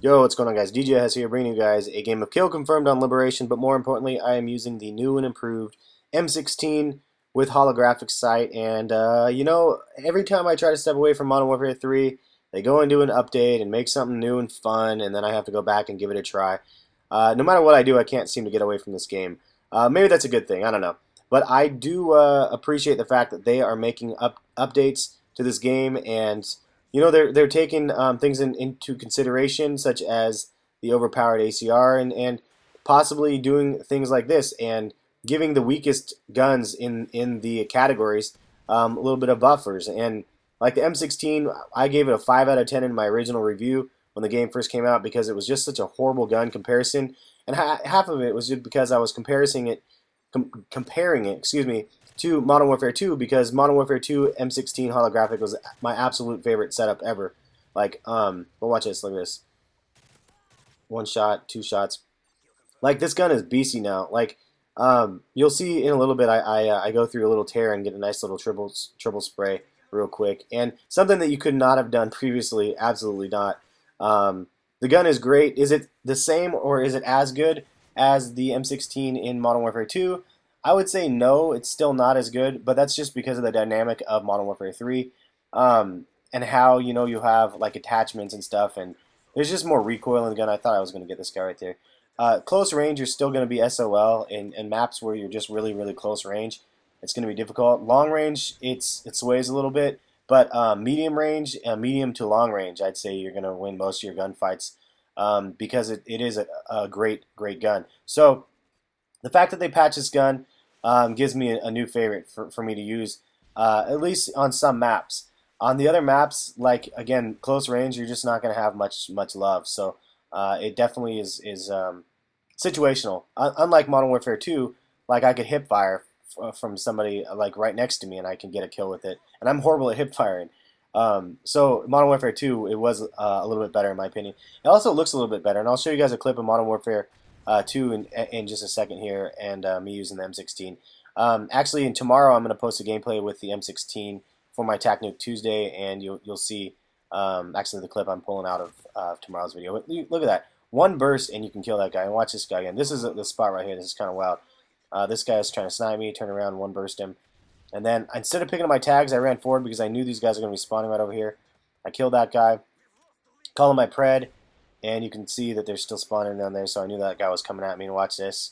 Yo, what's going on, guys? DJ has here, bringing you guys a game of Kill confirmed on Liberation, but more importantly, I am using the new and improved M16 with holographic sight, and every time I try to step away from Modern Warfare 3, they go and do an update and make something new and fun, and then I have to go back and give it a try. No matter what I do, I can't seem to get away from this game. Maybe that's a good thing, I don't know. But I do appreciate the fact that they are making updates to this game, and they're taking things into consideration, such as the overpowered ACR, and possibly doing things like this and giving the weakest guns in the categories a little bit of buffers. And like the M16, I gave it a 5 out of 10 in my original review when the game first came out because it was just such a horrible gun comparison, and half of it was just because I was comparing it, excuse me, to Modern Warfare 2, because Modern Warfare 2 M16 Holographic was my absolute favorite setup ever. Like, but watch this, look at this. One shot, two shots. Like, this gun is beastie now. Like, you'll see in a little bit, I go through a little tear and get a nice little triple spray real quick. And something that you could not have done previously, absolutely not. The gun is great. Is it the same or is it as good as the M16 in Modern Warfare 2? I would say no, it's still not as good, but that's just because of the dynamic of Modern Warfare 3, and how, you have like attachments and stuff, and there's just more recoil in the gun. I thought I was going to get this guy right there. Close range, you're still going to be SOL, in maps where you're just really, really close range, it's going to be difficult. Long range, it sways a little bit, but medium range, medium to long range, I'd say you're going to win most of your gunfights, because it is a great, great gun. So the fact that they patch this gun gives me a new favorite for me to use, at least on some maps. On the other maps, like, again, close range, you're just not going to have much love. So it definitely is situational. Unlike Modern Warfare 2, like, I could hip fire from somebody like right next to me and I can get a kill with it. And I'm horrible at hip firing. So Modern Warfare 2, it was a little bit better in my opinion. It also looks a little bit better, and I'll show you guys a clip of Modern Warfare 2 in just a second here, and me using the M16. Actually, tomorrow I'm going to post a gameplay with the M16 for my Tac Nuke Tuesday, and you'll see actually the clip I'm pulling out of tomorrow's video. But look at that. One burst and you can kill that guy. And watch this guy again. This is the spot right here. This is kind of wild. This guy is trying to snipe me, turn around, one burst him. And then instead of picking up my tags, I ran forward because I knew these guys are going to be spawning right over here. I killed that guy. Call him my pred. And you can see that they're still spawning down there, so I knew that guy was coming at me. And watch this.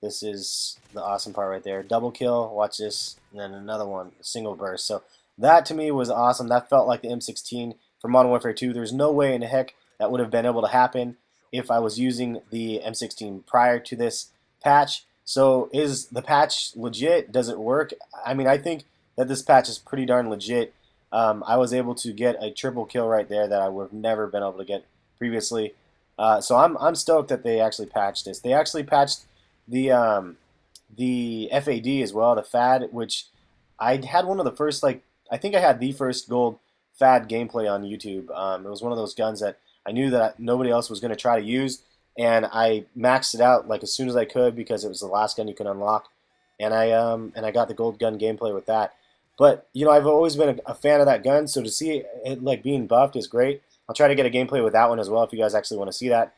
This is the awesome part right there. Double kill. Watch this. And then another one. Single burst. So that to me was awesome. That felt like the M16 for Modern Warfare 2. There's no way in the heck that would have been able to happen if I was using the M16 prior to this patch. So is the patch legit? Does it work? I mean, I think that this patch is pretty darn legit. I was able to get a triple kill right there that I would have never been able to get previously. So I'm stoked that they actually patched this. They actually patched the FAD as well, the FAD, which I had one of the first, like, I think I had the first gold FAD gameplay on YouTube. It was one of those guns that I knew that nobody else was going to try to use, and I maxed it out like as soon as I could because it was the last gun you could unlock, and I got the gold gun gameplay with that. But I've always been a fan of that gun, so to see it like being buffed is great. I'll try to get a gameplay with that one as well if you guys actually want to see that.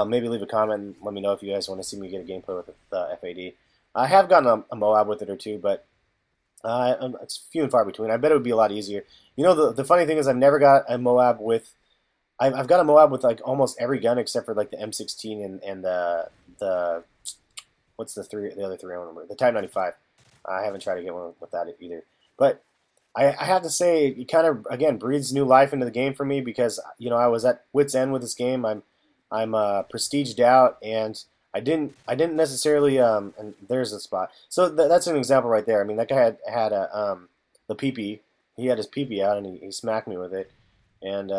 Maybe leave a comment and let me know if you guys want to see me get a gameplay with the FAD. I have gotten a Moab with it or two, but it's few and far between. I bet it would be a lot easier. The funny thing is I've never got a Moab with... I've got a Moab with like almost every gun except for like the M16 and the what's the other three I don't remember, the Type 95. I haven't tried to get one with that either. But I have to say, it kind of, again, breathes new life into the game for me because, I was at wit's end with this game. I'm prestiged out, and I didn't necessarily, and there's the spot. So that's an example right there. I mean, that guy had the PP. He had his PP out, and he smacked me with it, and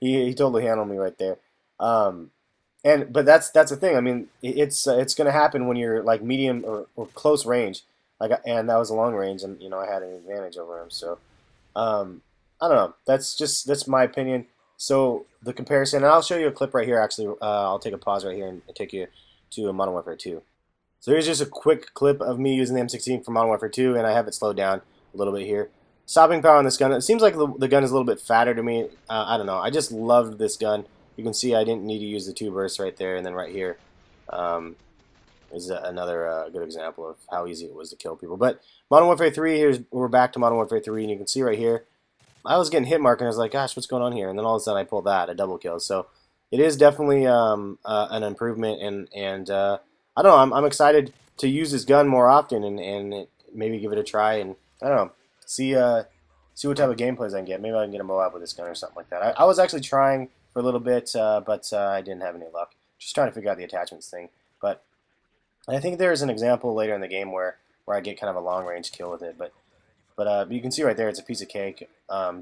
he totally handled me right there. But that's the thing. I mean, it's going to happen when you're like medium or close range. And that was a long range, and I had an advantage over him. So I don't know. That's my opinion. So the comparison, and I'll show you a clip right here. Actually, I'll take a pause right here and take you to Modern Warfare 2. So here's just a quick clip of me using the M16 for Modern Warfare 2, and I have it slowed down a little bit here. Stopping power on this gun. It seems like the gun is a little bit fatter to me. I don't know. I just loved this gun you can see I didn't need to use the 2 bursts right there, and then right here is another good example of how easy it was to kill people. But Modern Warfare 3, we're back to Modern Warfare 3, and you can see right here, I was getting hit mark, and I was like, gosh, what's going on here? And then all of a sudden I pulled a double kill. So it is definitely an improvement, and I don't know, I'm excited to use this gun more often and maybe give it a try, and I don't know, see what type of gameplays I can get. Maybe I can get a Moab with this gun or something like that. I was actually trying for a little bit, but I didn't have any luck. Just trying to figure out the attachments thing. But I think there's an example later in the game where I get kind of a long range kill with it. But you can see right there, it's a piece of cake.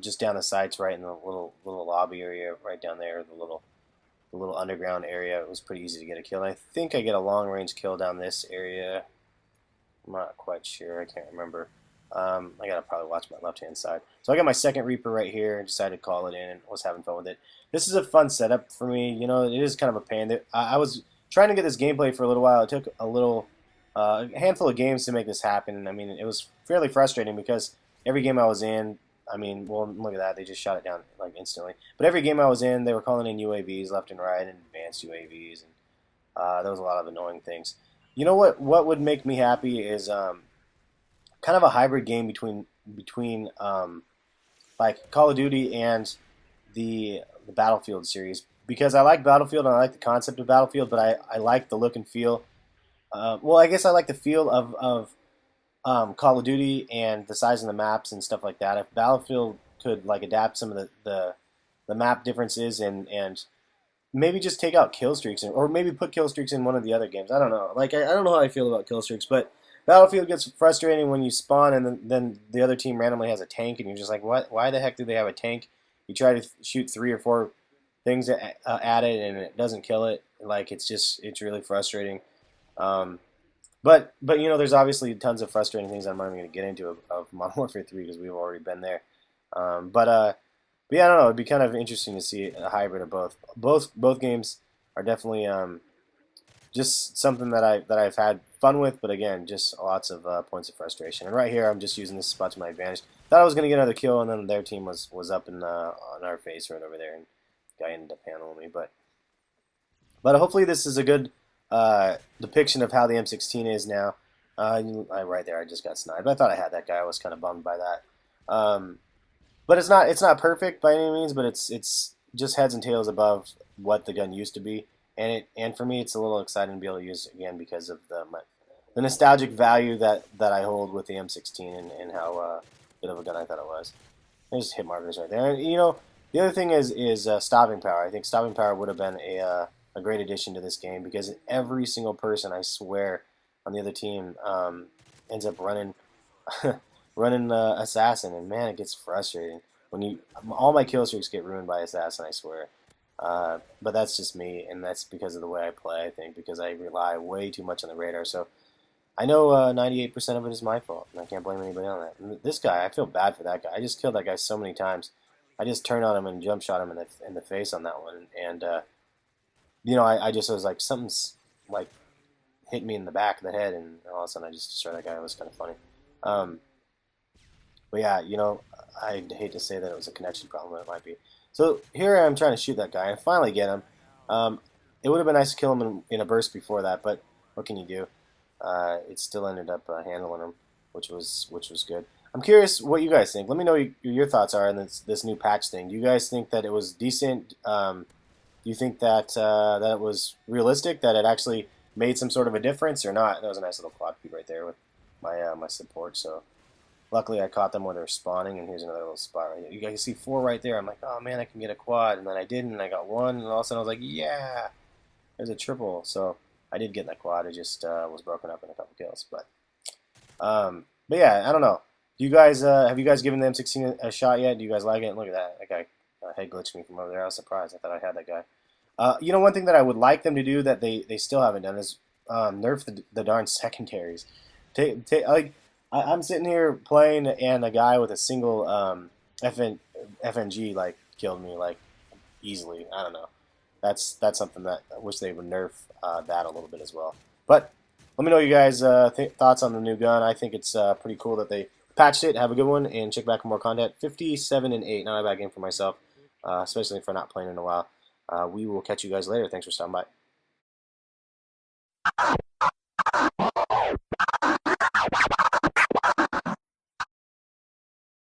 Just down the sights, right in the little lobby area, right down there, the little underground area. It was pretty easy to get a kill. And I think I get a long range kill down this area. I'm not quite sure. I can't remember. I gotta probably watch my left-hand side. So I got my second Reaper right here, and decided to call it in, and was having fun with it. This is a fun setup for me. You know, it is kind of a pain. I was trying to get this gameplay for a little while. It took a handful of games to make this happen. I mean, it was fairly frustrating because every game I was in, I mean, well, look at that. They just shot it down like instantly. But every game I was in, they were calling in UAVs left and right, and advanced UAVs, and there was a lot of annoying things. You know what? What would make me happy is kind of a hybrid game between like Call of Duty and the Battlefield series, because I like Battlefield and I like the concept of Battlefield, but I like the look and feel. Well, I guess I like the feel of Call of Duty and the size of the maps and stuff like that. If Battlefield could like adapt some of the map differences and maybe just take out kill streaks, or maybe put kill streaks in one of the other games. I don't know. Like I don't know how I feel about kill streaks, but Battlefield gets frustrating when you spawn and then the other team randomly has a tank, and you're just like, what? Why the heck do they have a tank? You try to shoot 3 or 4 things at it, and it doesn't kill it. Like it's really frustrating. But you know, there's obviously tons of frustrating things I'm not even going to get into of Modern Warfare 3 because we've already been there. But yeah, I don't know. It'd be kind of interesting to see a hybrid of both. Both games are definitely just something that I've had fun with. But again, just lots of points of frustration. And right here, I'm just using this spot to my advantage. Thought I was going to get another kill, and then their team was up on our face right over there, and the guy ended up handling me. But hopefully this is a good depiction of how the M16 is now. Right there, I just got sniped. I thought I had that guy. I was kind of bummed by that. But it's not perfect by any means. But it's just heads and tails above what the gun used to be. And for me, it's a little exciting to be able to use it again because of the nostalgic value that I hold with the M16 and how good of a gun I thought it was. There's hit markers right there. And, you know, the other thing is stopping power. I think stopping power would have been a great addition to this game because every single person, I swear, on the other team ends up running assassin, and man, it gets frustrating when all my kill streaks get ruined by assassin, I swear. But that's just me, and that's because of the way I play, I think, because I rely way too much on the radar. So I know 98% of it is my fault, and I can't blame anybody on that. And this guy, I feel bad for that guy. I just killed that guy so many times. I just turned on him and jump shot him in the face on that one, and you know, I just was like, something's like hit me in the back of the head, and all of a sudden I just destroyed that guy. It was kind of funny. But yeah, you know, I'd hate to say that it was a connection problem, but it might be. So here I am trying to shoot that guy, and I finally get him. It would have been nice to kill him in a burst before that, but what can you do? It still ended up handling him, which was good. I'm curious what you guys think. Let me know your thoughts are on this new patch thing. Do you guys think that it was decent? Do you think that that it was realistic, that it actually made some sort of a difference or not? That was a nice little quad feed right there with my support. So luckily I caught them when they were spawning, and here's another little spot right here. You guys see 4 right there. I'm like, oh man, I can get a quad, and then I didn't, and I got 1, and all of a sudden I was like, yeah, there's a triple. So I did get in that quad. It just was broken up in a couple kills. But yeah, I don't know. Do you guys have you guys given the M16 a shot yet? Do you guys like it? Look at that. That guy head glitched me from over there. I was surprised. I thought I had that guy. You know, one thing that I would like them to do that they still haven't done is nerf the darn secondaries. I'm sitting here playing, and a guy with a single FNG like killed me like easily. I don't know. That's something that I wish they would nerf that a little bit as well. But let me know you guys' thoughts on the new gun. I think it's pretty cool that they patched it. Have a good one, and check back for more content. 57-8, not a bad game for myself, especially for not playing in a while. We will catch you guys later. Thanks for stopping by.